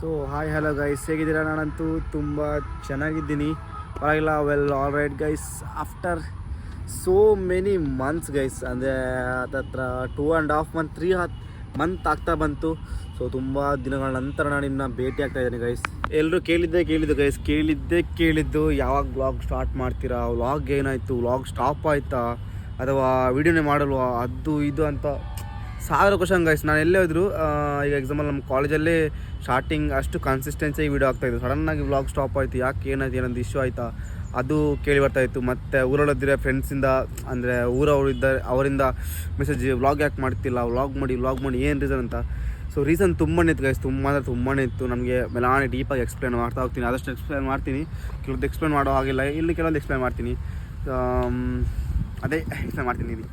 So hi hello guys, ಹೇಗಿದ್ದೀರಾ? ನಾನಂತೂ ತುಂಬ ಚೆನ್ನಾಗಿದ್ದೀನಿ, ಪರವಾಗಿಲ್ಲ. All right guys, after so many months guys, ಅಂದರೆ ಅದತ್ರ 2.5 ಮಂತ್ 3 ಮಂತ್ ಆಗ್ತಾ ಬಂತು. ಸೊ ತುಂಬ ದಿನಗಳ ನಂತರ ನಾನು ನಿಮ್ಮನ್ನ ಭೇಟಿ ಆಗ್ತಾ ಇದ್ದೀನಿ ಗೈಸ್. ಎಲ್ಲರೂ ಕೇಳಿದ್ದು ಯಾವಾಗ ವ್ಲಾಗ್ ಸ್ಟಾರ್ಟ್ ಮಾಡ್ತೀರಾ, ವ್ಲಾಗ್ ಏನಾಯಿತು, ವ್ಲಾಗ್ ಸ್ಟಾಪ್ ಆಯಿತಾ ಅಥವಾ ವೀಡಿಯೋನೇ ಮಾಡಲ್ವಾ, ಅದು ಇದು ಅಂತ ಸಾವಿರ ಕ್ವಶನ್ ಗೈಸ್. ನಾನು ಎಲ್ಲೇ ಹೋದ್ರು, ಈಗ ಎಕ್ಸಾಂಪಲ್ ನಮ್ಮ ಕಾಲೇಜಲ್ಲಿ ಸ್ಟಾರ್ಟಿಂಗ್ ಅಷ್ಟು ಕನ್ಸಿಸ್ಟೆನ್ಸಿಯಾಗಿ ವೀಡಿಯೋ ಆಗ್ತಾಯಿತ್ತು. ಸಡನ್ನಾಗಿ ವ್ಲಾಗ್ ಸ್ಟಾಪ್ ಆಯಿತು, ಯಾಕೆ ಏನಾಯ್ತು, ಏನೊಂದು ಇಶ್ಯೂ ಆಯಿತಾ, ಅದು ಕೇಳಿ ಬರ್ತಾಯಿತ್ತು. ಮತ್ತು ಊರಲ್ಲಿದ್ದರೆ ಫ್ರೆಂಡ್ಸಿಂದ, ಅಂದರೆ ಅವರಿಂದ ಮೆಸೇಜ್, ವ್ಲಾಗ್ ಯಾಕೆ ಮಾಡ್ತಿಲ್ಲ, ವ್ಲಾಗ್ ಮಾಡಿ ಏನು ರೀಸನ್ ಅಂತ. ಸೊ ರೀಸನ್ ತುಂಬಾ ಇತ್ತು ಗೈಸ್, ತುಂಬಾ ಇತ್ತು. ನಮಗೆ ಮೆಲಾನೆ ಡೀಪಾಗಿ ಎಕ್ಸ್ಪ್ಲೇನ್ ಮಾಡ್ತಾ ಹೋಗ್ತೀನಿ, ಆದಷ್ಟು ಎಕ್ಸ್ಪ್ಲೇನ್ ಮಾಡ್ತೀನಿ. ಕೆಲವೊಂದು ಎಕ್ಸ್ಪ್ಲೇನ್ ಮಾಡೋ ಹಾಗಿಲ್ಲ, ಇಲ್ಲಿ ಕೆಲವೊಂದು ಎಕ್ಸ್ಪ್ಲೇನ್ ಮಾಡ್ತೀನಿ. ಅದೇ ಎಕ್ಸ್ಪ್ಲೇನ್ ಮಾಡ್ತೀನಿ ಇಲ್ಲಿ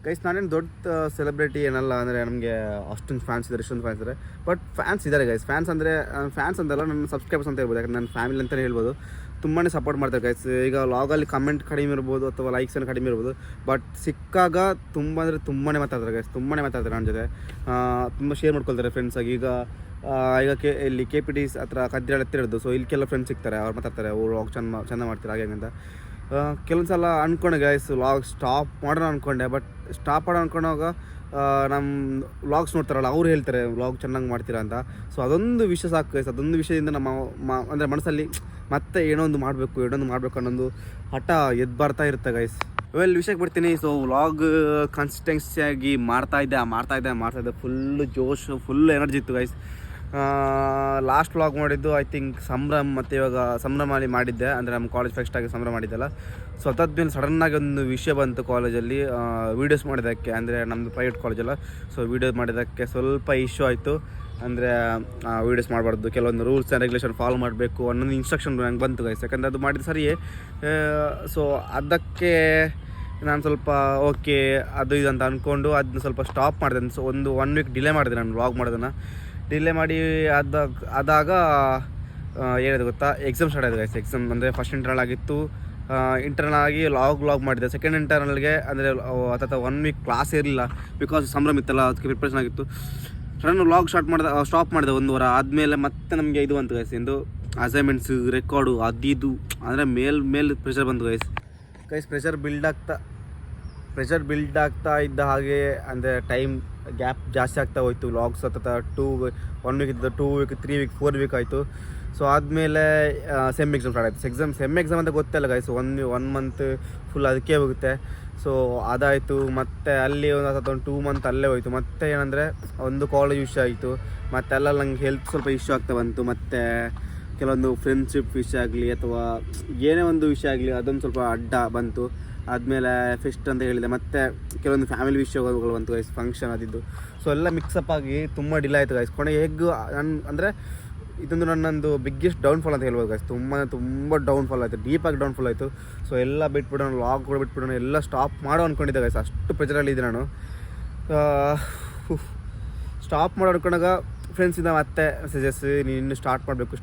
ಗೈಸ್. ನಾನೇನು ದೊಡ್ಡ ಸೆಲೆಬ್ರಿಟಿ ಏನಲ್ಲ, ಅಂದರೆ ನಮಗೆ ಅಷ್ಟೊಂದು ಫ್ಯಾನ್ಸ್ ಇದ್ದಾರೆ. ಬಟ್ ಫ್ಯಾನ್ಸ್ ಇದ್ದಾರೆ ಗೈಸ್. ಫ್ಯಾನ್ಸ್ ಅಂತಲ್ಲ, ನನ್ನ ಸಬ್ಸ್ಕ್ರೈಬರ್ಸ್ ಅಂತ ಹೇಳ್ಬೋದು, ಯಾಕಂದ್ರೆ ನನ್ನ ಫ್ಯಾಮಿಲಿ ಅಂತಲೇ ಹೇಳ್ಬೋದು. ತುಂಬಾ ಸಪೋರ್ಟ್ ಮಾಡ್ತಾರೆ ಗೈಸ್. ಈಗ ಲಾಗಲ್ಲಿ ಕಮೆಂಟ್ ಕಡಿಮೆ ಇರ್ಬೋದು ಅಥವಾ ಲೈಕ್ಸ್ ಏನು ಕಡಿಮೆ ಇರ್ಬೋದು, ಬಟ್ ಸಿಕ್ಕಾಗ ತುಂಬಾ ಮಾತಾಡ್ತಾರೆ ಗೈಸ್, ತುಂಬಾ ಮಾತಾಡ್ತಾರೆ ನನ್ನ ಜೊತೆ. ತುಂಬ ಶೇರ್ ಮಾಡ್ಕೊಳ್ತಾರೆ ಫ್ರೆಂಡ್ಸಾಗಿ. ಈಗ ಇಲ್ಲಿ KPT ಹತ್ರ ಕದ್ದಿರಾಳ ಹತ್ತಿರದ್ದು. ಸೊ ಇಲ್ಲಿ ಕೆಲವು ಫ್ರೆಂಡ್ಸ್ ಸಿಗ್ತಾರೆ, ಅವ್ರು ಮಾತಾಡ್ತಾರೆ, ವ್ಲಾಗ್ ಚೆಂದ ಮಾಡ್ತಾರೆ ಹಾಗೆ ಅಂತ. ಕೆಲವೊಂದು ಸಲ ಅಂದ್ಕೊಂಡೆ ಗೈಸ್, ವ್ಲಾಗ್ ಸ್ಟಾಪ್ ಮಾಡೋಣ ಅಂದ್ಕೊಂಡೆ. ಬಟ್ ಸ್ಟಾಪ್ ಮಾಡೋಣ ಅಂದ್ಕೊಂಡಾಗ ನಮ್ಮ ವ್ಲಾಗ್ಸ್ ನೋಡ್ತಾರಲ್ಲ, ಅವ್ರು ಹೇಳ್ತಾರೆ ವ್ಲಾಗ್ ಚೆನ್ನಾಗಿ ಮಾಡ್ತೀರಾ ಅಂತ. ಸೊ ಅದೊಂದು ವಿಷಯ ಸಾಕು ಗೈಸ್. ಅದೊಂದು ವಿಷಯದಿಂದ ನಮ್ಮ ಅಂದರೆ ಮನಸ್ಸಲ್ಲಿ ಮತ್ತೆ ಏನೋ ಒಂದು ಮಾಡಬೇಕು ಅನ್ನೋದು ಹಠ ಎದ್ದು ಬರ್ತಾ ಇರುತ್ತೆ ಗೈಸ್. ವಿಷಯಕ್ಕೆ ಬರ್ತೀನಿ. ಸೊ ವ್ಲಾಗ್ ಕನ್ಸಿಸ್ಟೆನ್ಸಿಯಾಗಿ ಮಾಡ್ತಾ ಇದ್ದೆ. ಫುಲ್ಲು ಜೋಶು, ಫುಲ್ ಎನರ್ಜಿ ಇತ್ತು ಗೈಸ್. ಲಾಸ್ಟ್ ವ್ಲಾಗ್ ಮಾಡಿದ್ದು ಐ ಥಿಂಕ್ ಸಂಭ್ರಮ್, ಮತ್ತು ಇವಾಗ ಸಂಭ್ರಮಲ್ಲಿ ಮಾಡಿದ್ದೆ, ಅಂದರೆ ನಮ್ಮ ಕಾಲೇಜ್ ಫೆಸ್ಟಾಗಿ ಸಂಭ್ರಮ ಮಾಡಿದ್ದೆಲ್ಲ. ಸೊ ಅದಾದ್ಮೇಲೆ ಸಡನ್ನಾಗಿ ಒಂದು ವಿಷಯ ಬಂತು ಕಾಲೇಜಲ್ಲಿ, ವೀಡಿಯೋಸ್ ಮಾಡಿದ್ದಕ್ಕೆ, ಅಂದರೆ ನಮ್ಮದು ಪ್ರೈವೇಟ್ ಕಾಲೇಜಲ್ಲ. ಸೊ ವೀಡಿಯೋಸ್ ಮಾಡಿದ್ದಕ್ಕೆ ಸ್ವಲ್ಪ ಇಶ್ಯೂ ಆಯಿತು. ಅಂದರೆ ವೀಡಿಯೋಸ್ ಮಾಡಬಾರ್ದು, ಕೆಲವೊಂದು ರೂಲ್ಸ್ ಆ್ಯಂಡ್ ರೆಗ್ಯುಲೇಷನ್ ಫಾಲೋ ಮಾಡಬೇಕು ಅನ್ನೊಂದು ಇನ್ಸ್ಟ್ರಕ್ಷನ್ ನಂಗೆ ಬಂತು ಗೈಸ್. ಯಾಕಂದರೆ ಅದು ಮಾಡಿದ್ದು ಸರಿಯೇ. ಸೊ ಅದಕ್ಕೆ ನಾನು ಸ್ವಲ್ಪ ಓಕೆ ಅದು ಇದು ಅಂತ ಅಂದ್ಕೊಂಡು ಅದನ್ನ ಸ್ವಲ್ಪ ಸ್ಟಾಪ್ ಮಾಡಿದೆ. ಸೊ 1 ವೀಕ್ ಡಿಲೇ ಮಾಡಿದೆ ನಾನು ವ್ಲಾಗ್ ಮಾಡೋದನ್ನು. ಡಿಲೇ ಮಾಡಿ ಆದಾಗ ಏನಿದೆ ಗೊತ್ತಾ, ಎಕ್ಸಾಮ್ ಸ್ಟಾರ್ಟ್ ಆಯಿತು ಗೈಸ್. ಎಕ್ಸಾಮ್ ಅಂದರೆ ಫಸ್ಟ್ ಇಂಟರ್ನಲ್ ಆಗಿತ್ತು. ಇಂಟರ್ನಲ್ ಆಗಿ ವ್ಲಾಗ್ ಮಾಡಿದೆ. ಸೆಕೆಂಡ್ ಇಂಟರ್ನಲ್ಗೆ ಅಂದರೆ 1 ವೀಕ್ ಕ್ಲಾಸ್ ಇರಲಿಲ್ಲ, ಬಿಕಾಸ್ ಸಂಭ್ರಮ ಇತ್ತಲ್ಲ, ಅದಕ್ಕೆ ಪ್ರಿಪ್ರೇಷನ್ ಆಗಿತ್ತು. ಸಡನ್ ವ್ಲಾಗ್ ಸ್ಟಾಪ್ ಮಾಡಿದೆ 1 ವಾರ ಆದಮೇಲೆ. ಮತ್ತೆ ನಮಗೆ ಇದು ಬಂತು ಗೈಸ್, ಎಂದು ಅಸೈನ್ಮೆಂಟ್ಸು, ರೆಕಾರ್ಡು, ಅದು ಅಂದರೆ ಮೇಲೆ ಪ್ರೆಷರ್ ಬಂತು ಗೈಸ್. ಪ್ರೆಷರ್ ಬಿಲ್ಡ್ ಆಗ್ತಾ ಇದ್ದ ಹಾಗೆ, ಅಂದರೆ ಟೈಮ್ ಗ್ಯಾಪ್ ಜಾಸ್ತಿ ಆಗ್ತಾ ಹೋಯ್ತು. ವ್ಲಾಗ್ಸ್ 1 ವೀಕ್ ಇದ್ದ 2 ವೀಕ್ 3 ವೀಕ್ 4 ವೀಕ್ ಆಯಿತು. ಸೊ ಆದಮೇಲೆ ಸೆಮ್ ಎಕ್ಸಾಮ್ ಸ್ಟಾರ್ಟ್ ಆಯಿತು. ಸೆಮ್ ಎಕ್ಸಾಮ್ ಅಂತ ಗೊತ್ತಲ್ಲ ಗೈಸ್, 1 ಮಂತ್ ಫುಲ್ ಅದಕ್ಕೆ ಹೋಗುತ್ತೆ. ಸೊ ಅದಾಯಿತು. ಮತ್ತು ಅಲ್ಲಿ ಒಂದು 2 ಮಂತ್ ಅಲ್ಲೇ ಹೋಯಿತು. ಮತ್ತು ಏನಂದರೆ ಒಂದು ಕಾಲೇಜ್ ವಿಷಯ ಆಯಿತು, ಮತ್ತು ಅಲ್ಲ ನಂಗೆ ಹೆಲ್ತ್ ಸ್ವಲ್ಪ ಇಶ್ಯೂ ಆಗ್ತಾ ಬಂತು. ಮತ್ತು ಕೆಲವೊಂದು ಫ್ರೆಂಡ್ಶಿಪ್ ವಿಷಯ ಆಗಲಿ ಅಥವಾ ಏನೇ ಒಂದು ವಿಷಯ ಆಗಲಿ, ಅದೊಂದು ಸ್ವಲ್ಪ ಅಡ್ಡ ಬಂತು. ಆದಮೇಲೆ ಫೆಸ್ಟ್ ಅಂತ ಹೇಳಿದೆ, ಮತ್ತು ಕೆಲವೊಂದು ಫ್ಯಾಮಿಲಿ ವಿಷಯಗಳು ಬಂತು ಗೈಸ್, ಫಂಕ್ಷನ್ ಅದಿದ್ದು. ಸೊ ಎಲ್ಲ ಮಿಕ್ಸಪ್ ಆಗಿ ತುಂಬ ಡಿಲೇ ಆಯಿತು ಗೈಸ್. ಕೊನೆಗೆ ಅಂದರೆ ಇದೊಂದು ನನ್ನೊಂದು ಬಿಗ್ಗೆಸ್ಟ್ ಡೌನ್ಫಾಲ್ ಅಂತ ಹೇಳ್ಬೋದು ಗೈಸ್. ತುಂಬ ಡೌನ್ಫಾಲ್ ಆಯಿತು, ಡೀಪಾಗಿ ಡೌನ್ಫಾಲ್ ಆಯಿತು. ಸೊ ಎಲ್ಲ ಬಿಟ್ಬಿಡೋಣ, ವ್ಲಾಗ್ ಕೂಡ ಬಿಟ್ಬಿಡೋಣ, ಎಲ್ಲ ಸ್ಟಾಪ್ ಮಾಡೋ ಅಂದ್ಕೊಂಡಿದ್ದೆ ಗೈಸ್. ಅಷ್ಟು ಪ್ರೆಷರಲ್ಲಿದ್ದೆ ನಾನು. ಸ್ಟಾಪ್ ಮಾಡೋ ಅಂದ್ಕೊಂಡಾಗ ಫ್ರೆಂಡ್ಸಿಂದ ಮತ್ತೆ ಮೆಸೇಜಸ್, ನೀನು ಇನ್ನೂ ಸ್ಟಾರ್ಟ್ ಮಾಡಬೇಕು,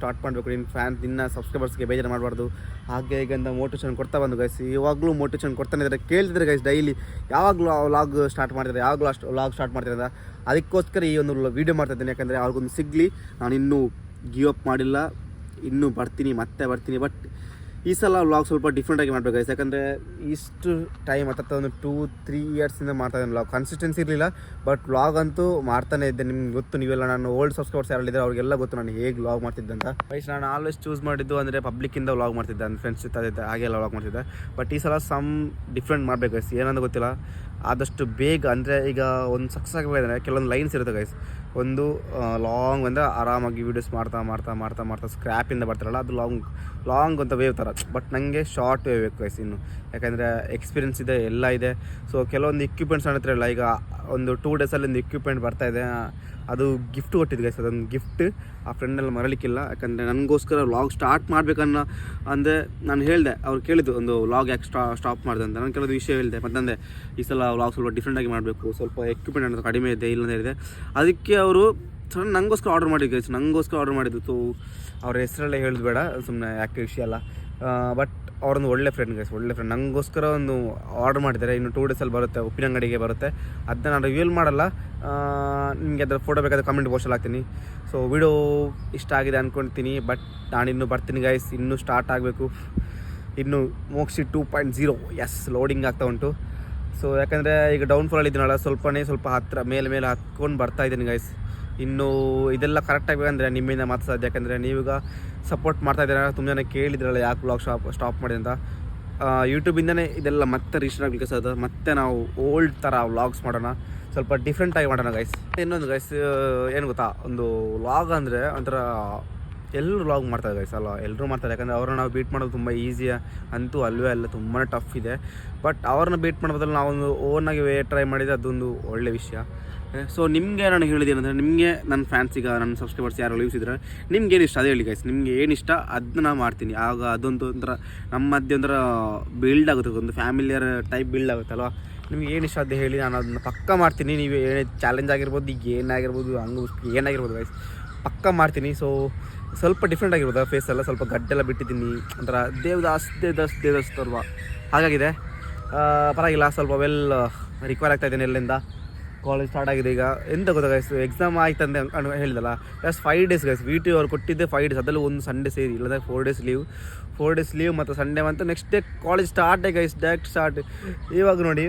ನಿನ್ನ ಸಬ್ಸ್ಕ್ರೈಬರ್ಸ್ಗೆ ಬೇಜಾರು ಮಾಡಬಾರ್ದು, ಹಾಗೆ ಈಗ ಅಂತ ಮೋಟಿವೇಶನ್ ಕೊಡ್ತಾ ಬಂದು ಗೈಸ್. ಇವಾಗಲೂ ಮೋಟಿವೇಶನ್ ಕೊಡ್ತಾನೆ ಇದ್ದಾರೆ. ಕೇಳ್ತಿದ್ದಾರೆ ಗೈಸ್ ಡೈಲಿ, ಯಾವಾಗಲೂ ವ್ಲಾಗ್ ಸ್ಟಾರ್ಟ್ ಮಾಡ್ತಿದ್ದಾರೆ, ವ್ಲಾಗ್ ಸ್ಟಾರ್ಟ್ ಮಾಡ್ತಿದ್ದಾರೆ. ಅದಕ್ಕೋಸ್ಕರ ಈ ಒಂದು ವೀಡಿಯೋ ಮಾಡ್ತಾಯಿದ್ದೀನಿ, ಯಾಕಂದರೆ ಅವ್ರಿಗೊಂದು ಸಿಗಲಿ. ನಾನು ಇನ್ನೂ ಗಿವ್ ಅಪ್ ಮಾಡಿಲ್ಲ, ಇನ್ನೂ ಬರ್ತೀನಿ. ಬಟ್ ಈ ಸಲ ವ್ಲಾಗ್ ಸ್ವಲ್ಪ ಡಿಫ್ರೆಂಟಾಗಿ ಮಾಡಬೇಕು ಗೈಸ್. ಯಾಕಂದರೆ ಇಷ್ಟು ಟೈಮ್ ಒಂದು 2-3 ಇಯರ್ಸಿಂದ ಮಾಡ್ತಾಯಿದ್ದೀನಿ ವ್ಲಾಗ್. ಕನ್ಸಿಸ್ಟೆನ್ಸಿ ಇರಲಿಲ್ಲ, ಬಟ್ ವ್ಲಾಗ್ ಅಂತೂ ಮಾಡ್ತಾನೆ ಇದ್ದೆ. ನಿಮ್ಗೆ ಗೊತ್ತು, ನೀವೆಲ್ಲ ನಾನು ಓಲ್ಡ್ ಸಬ್ಸ್ಕ್ರೈಬರ್ಸ್ ಯಾರಿದ್ದಾರೆ ಅವ್ರಿಗೆಲ್ಲ ಗೊತ್ತು ನಾನು ಹೇಗೆ ವ್ಲಾಗ್ ಮಾಡ್ತಿದ್ದೆ ಅಂತ. ಗೈಸ್ ನಾನು ಆಲ್ವೇಸ್ ಚೂಸ್ ಮಾಡಿದ್ದು ಅಂದರೆ ಪಬ್ಲಿಕ್ಕಿಂದ ವ್ಲಾಗ್ ಮಾಡ್ತಿದ್ದೆ, ಅಂದರೆ ಫ್ರೆಂಡ್ಸ್ ಜೊತೆ ಹಾಗೆಲ್ಲ ವ್ಲಾಗ್ ಮಾಡ್ತಿದ್ದೆ. ಬಟ್ ಈ ಸಲ ಡಿಫ್ರೆಂಟ್ ಮಾಡಬೇಕು ಗೈಸ್. ಏನಂತ ಗೊತ್ತಿಲ್ಲ, ಆದಷ್ಟು ಬೇಗ, ಅಂದರೆ ಈಗ ಒಂದು ಸಕ್ಸಸ್ ಆಗಬೇಕಂದ್ರೆ ಕೆಲವೊಂದು ಲೈನ್ಸ್ ಇರುತ್ತೆ ಗೈಸ್. ಒಂದು ಲಾಂಗ್ ಅಂದರೆ ಆರಾಮಾಗಿ ವೀಡಿಯೋಸ್ ಮಾಡ್ತಾ ಸ್ಕ್ರ್ಯಾಪಿಂದ ಬರ್ತಾರಲ್ಲ, ಅದು ಲಾಂಗ್ ಅಂತ ವೇವ್ ಥರ. ಬಟ್ ನನಗೆ ಶಾರ್ಟ್ ವೇವ್ ಬೇಕು ಗೈಸ್ ಇನ್ನು, ಯಾಕಂದರೆ ಎಕ್ಸ್ಪೀರಿಯನ್ಸ್ ಇದೆ, ಎಲ್ಲ ಇದೆ. ಸೊ ಕೆಲವೊಂದು ಇಕ್ವಿಪ್ಮೆಂಟ್ಸ್ ಅನ್ನತ್ತಿರಲ್ಲ, ಈಗ ಒಂದು 2 ಡೇಸಲ್ಲಿ ಒಂದು ಇಕ್ವಿಪ್ಮೆಂಟ್ ಬರ್ತಾಯಿದೆ, ಅದು ಗಿಫ್ಟ್ ಕೊಟ್ಟಿದ್ದು ಗೈಸ್. ಅದೊಂದು ಗಿಫ್ಟ್ ಆ ಫ್ರೆಂಡೆಲ್ಲ ಮರಲಿಕ್ಕಿಲ್ಲ. ಯಾಕಂದರೆ ನನಗೋಸ್ಕರ ವ್ಲಾಗ್ ಸ್ಟಾರ್ಟ್ ಮಾಡಬೇಕನ್ನೋ ಅಂದರೆ ನಾನು ಹೇಳಿದೆ, ಅವ್ರು ಕೇಳಿದ್ದು ಒಂದು ವ್ಲಾಗ್ ಯಾಕೆ ಸ್ಟಾಪ್ ಮಾಡಿದೆ ಅಂತ. ನಾನು ಕೆಲವೊಂದು ವಿಷಯ ಹೇಳಿದೆ, ಮತ್ತಂದೆ ಈ ಸಲ ವ್ಲಾಗ್ ಸ್ವಲ್ಪ ಡಿಫ್ರೆಂಟಾಗಿ ಮಾಡಬೇಕು, ಸ್ವಲ್ಪ ಎಕ್ವಿಪ್ಮೆಂಟ್ ಅನ್ನೋದು ಕಡಿಮೆ ಇದೆ, ಇಲ್ಲ ಹೇಳಿದೆ. ಅದಕ್ಕೆ ಅವರು ಸಡನ್ ನನಗೋಸ್ಕರ ಆರ್ಡರ್ ಮಾಡಿದ್ದು ಗೈಸ್, ನನಗೋಸ್ಕರ ಆರ್ಡರ್ ಮಾಡಿದ್ದು. ಸೊ ಅವ್ರ ಹೆಸರಲ್ಲೇ ಹೇಳೋದು ಬೇಡ, ಸುಮ್ಮನೆ ಯಾಕೆ ವಿಷಯ ಅಲ್ಲ. ಬಟ್ ಅವರೊಂದು ಒಳ್ಳೆ ಫ್ರೆಂಡ್ ಗೈಸ್, ಒಳ್ಳೆ ಫ್ರೆಂಡ್. ನನಗೋಸ್ಕರ ಒಂದು ಆರ್ಡರ್ ಮಾಡಿದ್ದಾರೆ, ಇನ್ನು 2 ಡೇಸಲ್ಲಿ ಬರುತ್ತೆ, ಉಪ್ಪಿನಂಗಡಿಗೆ ಬರುತ್ತೆ. ಅದನ್ನ ನಾನು ರಿವೀಲ್ ಮಾಡಲ್ಲ, ನಿಮಗೆ ಅದರ ಫೋಟೋ ಬೇಕಾದರೆ ಕಮೆಂಟ್ ಬಾಕ್ಸಲ್ಲಿ ಹಾಕ್ತೀನಿ. ಸೊ ವಿಡಿಯೋ ಇಷ್ಟ ಆಗಿದೆ ಅಂದ್ಕೊಳ್ತೀನಿ. ಬಟ್ ನಾನಿನ್ನೂ ಬರ್ತೀನಿ ಗೈಸ್, ಇನ್ನೂ ಸ್ಟಾರ್ಟ್ ಆಗಬೇಕು. ಇನ್ನು ಮೋಕ್ಷಿ 2.0 ಎಸ್ ಲೋಡಿಂಗ್ ಆಗ್ತಾ ಉಂಟು. ಸೊ ಯಾಕಂದರೆ ಈಗ ಡೌನ್ಫಾಲ್ ಇದ್ದೀನಲ್ಲ, ಸ್ವಲ್ಪ ಹತ್ತಿರ ಮೇಲೆ ಹತ್ಕೊಂಡು ಬರ್ತಾಯಿದ್ದೀನಿ ಗೈಸ್. ಇನ್ನು ಇದೆಲ್ಲ ಕರೆಕ್ಟಾಗಬೇಕಂದ್ರೆ ನಿಮ್ಮಿಂದ ಮಾತ್ರ ಸಾಧ್ಯ. ಯಾಕಂದರೆ ನೀವೀಗ ಸಪೋರ್ಟ್ ಮಾಡ್ತಾಯಿದ್ದೀರ, ತುಂಬ ಜನ ಕೇಳಿದ್ರಲ್ಲ ಯಾಕೆ ವ್ಲಾಗ್ ಸ್ಟಾಪ್ ಮಾಡಿ ಅಂತ. ಯೂಟ್ಯೂಬಿಂದನೇ ಇದೆಲ್ಲ ಮತ್ತೆ ರೀಚ್ ಆಗಲಿಕ್ಕೆ ಸಾಧ್ಯ. ಮತ್ತೆ ನಾವು ಓಲ್ಡ್ ಥರ ವ್ಲಾಗ್ಸ್ ಮಾಡೋಣ, ಸ್ವಲ್ಪ ಡಿಫ್ರೆಂಟಾಗಿ ಮಾಡೋಣ ಗೈಸ್. ಇನ್ನೊಂದು ಗೈಸ್ ಏನು ಗೊತ್ತಾ, ಒಂದು ವ್ಲಾಗ್ ಅಂದರೆ ಒಂಥರ ಎಲ್ಲರೂ ವ್ಲಾಗ್ ಮಾಡ್ತಾರೆ ಗೈಸ್ ಅಲ್ಲ, ಎಲ್ಲರೂ ಮಾಡ್ತಾರೆ. ಯಾಕಂದರೆ ಅವ್ರನ್ನ ನಾವು ಬೀಟ್ ಮಾಡೋದು ತುಂಬ ಈಸಿಯ ಅಂತೂ ಅಲ್ವೇ ಅಲ್ಲ, ತುಂಬಾ ಟಫ್ ಇದೆ. ಬಟ್ ಅವ್ರನ್ನ ಬೀಟ್ ಮಾಡೋದ್ರಲ್ಲಿ ನಾವೊಂದು ಓನಾಗಿ ಟ್ರೈ ಮಾಡಿದರೆ ಅದೊಂದು ಒಳ್ಳೆ ವಿಷಯ. ಸೊ ನಿಮಗೆ ನಾನು ಹೇಳಿದ್ದೇನೆಂದರೆ, ನಿಮಗೆ ನನ್ನ ಫ್ಯಾನ್ಸಿಗೆ, ನನ್ನ ಸಬ್ಸ್ಕ್ರೈಬರ್ಸ್ ಯಾರು ಯೂಸ್ ಇದ್ದಾರೆ, ನಿಮ್ಗೆ ಏನು ಇಷ್ಟ ಅದೇ ಹೇಳಿ ಗೈಸ್. ನಿಮಗೆ ಏನು ಇಷ್ಟ ಅದನ್ನ ಮಾಡ್ತೀನಿ. ಆಗ ಅದೊಂದು ಒಂಥರ ನಮ್ಮ ಮಧ್ಯೆ ಒಂಥರ ಬಿಲ್ಡ್ ಆಗುತ್ತೆ, ಒಂದು ಫ್ಯಾಮಿಲಿಯರ್ ಟೈಪ್ ಬಿಲ್ಡ್ ಆಗುತ್ತಲ್ವ. ನಿಮ್ಗೆ ಏನು ಇಷ್ಟ ಅದೇ ಹೇಳಿ, ನಾನು ಅದನ್ನ ಪಕ್ಕ ಮಾಡ್ತೀನಿ. ನೀವು ಏನೇ ಚಾಲೆಂಜ್ ಆಗಿರ್ಬೋದು, ಈಗ ಏನಾಗಿರ್ಬೋದು, ಹಂಗೆ ಏನಾಗಿರ್ಬೋದು ಗೈಸ್, ಪಕ್ಕ ಮಾಡ್ತೀನಿ. ಸೊ ಸ್ವಲ್ಪ ಡಿಫ್ರೆಂಟ್ ಆಗಿರ್ಬೋದು, ಫೇಸೆಲ್ಲ ಸ್ವಲ್ಪ ಗಡ್ಡೆಲ್ಲ ಬಿಟ್ಟಿದ್ದೀನಿ, ಒಂಥರ ದೇವದಾಸ್ ಅಲ್ವಾ ಹಾಗಾಗಿದೆ. ಪರವಾಗಿಲ್ಲ, ಸ್ವಲ್ಪ ರಿಕವರ್ ಆಗ್ತಾಯಿದ್ದೀನಿ ಎಲ್ಲಿಂದ. ಕಾಲೇಜ್ ಸ್ಟಾರ್ಟ್ ಆಗಿದೆ ಈಗ. ಎಂತ ಗೊತ್ತಾ ಗೈಸ್, ಎಕ್ಸಾಮ್ ಆಯ್ತಂದೆ ಹೇಳಿದಲ್ಲ, ಜಸ್ಟ್ 5 ಡೇಸ್ ಗೈಸ್. VT ಅವ್ರು ಕೊಟ್ಟಿದ್ದೆ 5 ಡೇಸ್, ಅದರಲ್ಲಿ ಒಂದು ಸಂಡೇ ಸೇರಿ, ಇಲ್ಲದ 4 ಡೇಸ್ ಲೀವ್ ಮತ್ತು ಸಂಡೇ ಮತ್ತು ನೆಕ್ಸ್ಟ್ ಡೇ ಕಾಲೇಜ್ ಸ್ಟಾರ್ಟೇ ಗೈಸ್, ಡೈರೆಕ್ಟ್ ಸ್ಟಾರ್ಟ್. ಇವಾಗ ನೋಡಿ,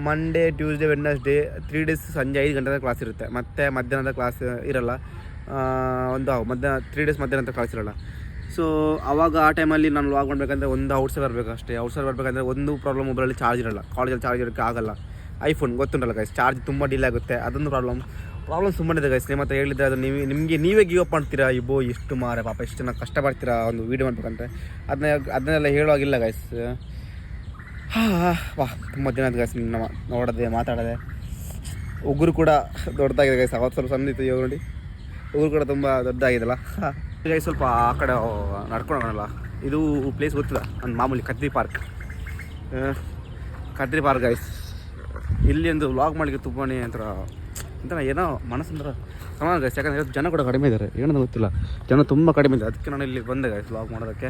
ಮಂಡೇ, ಟ್ಯೂಸ್ಡೇ, ವೆಡ್ನೆಸ್ಡೇ 3 ಡೇಸ್ ಸಂಜೆ 5 ಗಂಟೆ ಕ್ಲಾಸ್ ಇರುತ್ತೆ. ಮತ್ತು ಮಧ್ಯಾಹ್ನದ ಕ್ಲಾಸ್ ಇರಲ್ಲ, ಒಂದು 3 ಡೇಸ್ ಮಧ್ಯಾಹ್ನದ ಕ್ಲಾಸ್ ಇರೋಲ್ಲ. ಸೊ ಆವಾಗ ಆ ಟೈಮಲ್ಲಿ ನಾನು ವ್ಲಾಗ್ ಮಾಡಬೇಕಂದ್ರೆ ಒಂದು ಔಟ್ಸೈಡ್ ಬರಬೇಕು ಅಷ್ಟೇ. ಔಟ್ಸೈಡ್ ಬರಬೇಕಂದ್ರೆ ಒಂದು ಪ್ರಾಬ್ಲಮ್, ಮೊಬೈಲಲ್ಲಿ ಚಾರ್ಜ್ ಇರೋಲ್ಲ, ಕಾಲೇಜಲ್ಲಿ ಚಾರ್ಜ್ ಇರೋಕ್ಕೆ ಆಗಲ್ಲ. ಐಫೋನ್ ಗೊತ್ತುಂಟಲ್ಲ ಗೈಸ್, ಚಾರ್ಜ್ ತುಂಬ ಡಿಲೇ ಆಗುತ್ತೆ, ಅದೊಂದು ಪ್ರಾಬ್ಲಮ್ ತುಂಬ ಇದೆ ಗೈಸ್. ನಿಮ್ಮ ಹತ್ರ ಹೇಳಿದರೆ ಅದು ನೀವೇ ಗಿವ್ ಅಪ್ ಮಾಡ್ತೀರಾ, ಎಷ್ಟು ಮಾರೆ ಪಾಪ ಎಷ್ಟು ಜನ ಕಷ್ಟಪಡ್ತೀರಾ ಒಂದು ವೀಡಿಯೋ ಮಾಡ್ಬೇಕಂದ್ರೆ. ಅದನ್ನೆಲ್ಲ ಹೇಳುವಾಗಿಲ್ಲ ಗೈಸ್. ತುಂಬ ದಿನ ಆಯ್ತು ಗೈಸ್ ನೋಡೋದೆ ಮಾತಾಡೋದೆ. ಉಗುರು ಕೂಡ ದೊಡ್ಡದಾಗಿದೆ ಗೈಸ್, ಅವತ್ತು ಸ್ವಲ್ಪ ಸಣ್ಣ ಇತ್ತು, ಇವಾಗ ನೋಡಿ ಉಗುರು ಕೂಡ ತುಂಬ ದೊಡ್ಡದಾಗಿದೆಲ್ಲ ಗೈಸ್. ಸ್ವಲ್ಪ ಆ ಕಡೆ ನಡ್ಕೊಂಡು ಹೋಗೋಣಲ್ಲ. ಇದು ಪ್ಲೇಸ್ ಗೊತ್ತಿಲ್ಲ, ಒಂದು ಮಾಮೂಲಿ ಕದ್ರಿ ಪಾರ್ಕ್ ಗೈಸ್. ಇಲ್ಲಿ ಒಂದು ವ್ಲಾಗ್ ಮಾಡಲಿಕ್ಕೆ ತುಂಬಾ ಒಂಥರ ಏನೋ ಮನಸ್ಸಂದ್ರೆ ಸಮಾನ ಗೈಸ್. ಯಾಕಂದರೆ ಜನ ಕೂಡ ಕಡಿಮೆ ಇದ್ದಾರೆ, ಏನೋ ಗೊತ್ತಿಲ್ಲ, ಜನ ತುಂಬ ಕಡಿಮೆ ಇದೆ. ಅದಕ್ಕೆ ನಾನು ಇಲ್ಲಿ ಬಂದೆ ಗೈಸ್ ವ್ಲಾಗ್ ಮಾಡೋದಕ್ಕೆ.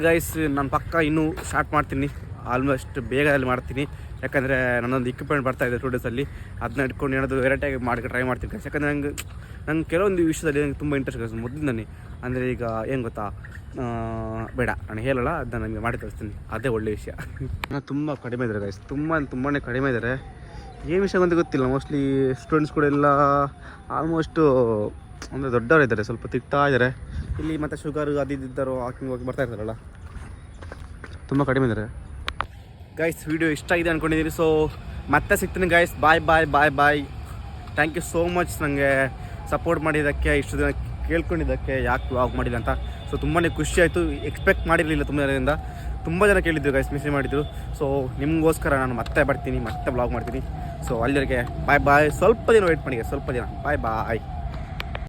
ಗೈಸ್ ನಾನು ಪಕ್ಕ ಇನ್ನೂ ಸ್ಟಾರ್ಟ್ ಮಾಡ್ತೀನಿ, ಆಲ್ಮೋಸ್ಟ್ ಬೇಗದಲ್ಲಿ ಮಾಡ್ತೀನಿ. ಯಾಕಂದರೆ ನನ್ನೊಂದು ಇಕ್ವಿಪ್ಮೆಂಟ್ ಬರ್ತಾಯಿದೆ 2 ಡೇಸಲ್ಲಿ, ಅದನ್ನ ಇಟ್ಕೊಂಡು ಏನಾದರೂ ವೆರೈಟಿಯಾಗಿ ಮಾಡೋಕ್ಕೆ ಟ್ರೈ ಮಾಡ್ತೀನಿ ಗೈಸ್. ಯಾಕಂದರೆ ನಂಗೆ ಕೆಲವೊಂದು ವಿಷಯದಲ್ಲಿ ನನಗೆ ತುಂಬ ಇಂಟ್ರೆಸ್ಟ್ ಗೈಸ್ ಮೊದಲಿಂದನೇ. ಅಂದರೆ ಈಗ ಏನು ಗೊತ್ತಾ, ಬೇಡ ನಾನು ಹೇಳಲ್ಲ, ಅದನ್ನ ನನಗೆ ಮಾಡಿ ತೋರಿಸ್ತೀನಿ, ಅದೇ ಒಳ್ಳೆ ವಿಷಯ. ತುಂಬ ಕಡಿಮೆ ಇದ್ದಾರೆ ಗೈಸ್, ತುಂಬಾ ಕಡಿಮೆ ಇದ್ದಾರೆ. ಏನು ವಿಷಯ ಅಂತ ಗೊತ್ತಿಲ್ಲ. ಮೋಸ್ಟ್ಲಿ ಸ್ಟೂಡೆಂಟ್ಸ್ ಕೂಡ ಎಲ್ಲ ಆಲ್ಮೋಸ್ಟು ಅಂದರೆ ದೊಡ್ಡವರು ಇದ್ದಾರೆ, ಸ್ವಲ್ಪ ತಿಕ್ತಾ ಇದ್ದಾರೆ. ಇಲ್ಲಿ ಮತ್ತು ಶುಗರ್ ಅದು ಇದ್ದಿದ್ದಾರೋ ಹಾಕಿಂಗ್ ಹೋಗಿ ಬರ್ತಾ ಇರ್ತಾರಲ್ಲ, ತುಂಬ ಕಡಿಮೆ ಇದ್ದಾರೆ ಗೈಸ್. ವಿಡಿಯೋ ಇಷ್ಟ ಆಗಿದೆ ಅಂದ್ಕೊಂಡಿದ್ದೀನಿ. ಸೊ ಮತ್ತೆ ಸಿಗ್ತೀನಿ guys, bye. Thank you so much ನನಗೆ ಸಪೋರ್ಟ್ ಮಾಡಿದ್ದಕ್ಕೆ, ಇಷ್ಟು ದಿನ ಕೇಳ್ಕೊಂಡಿದ್ದಕ್ಕೆ, ಯಾಕೆ ವ್ಲಾಗ್ ಮಾಡಿಲ್ಲ ಅಂತ. ಸೊ ತುಂಬಾ ಖುಷಿ ಆಯಿತು, ಎಕ್ಸ್ಪೆಕ್ಟ್ ಮಾಡಿರಲಿಲ್ಲ. ತುಂಬ ಜನ ಕೇಳಿದ್ರು ಗೈಸ್, ಮೆಸೇಜ್ ಮಾಡಿದ್ರು. ಸೊ ನಿಮಗೋಸ್ಕರ ನಾನು ಮತ್ತೆ ಬರ್ತೀನಿ, ಮತ್ತೆ ವ್ಲಾಗ್ ಮಾಡ್ತೀನಿ. ಸೊ ಅಲ್ಲಿವರೆಗೆ ಬಾಯ್. ಸ್ವಲ್ಪ ದಿನ ವೆಯ್ಟ್ ಮಾಡಿ, ಸ್ವಲ್ಪ ದಿನ. ಬಾಯ್.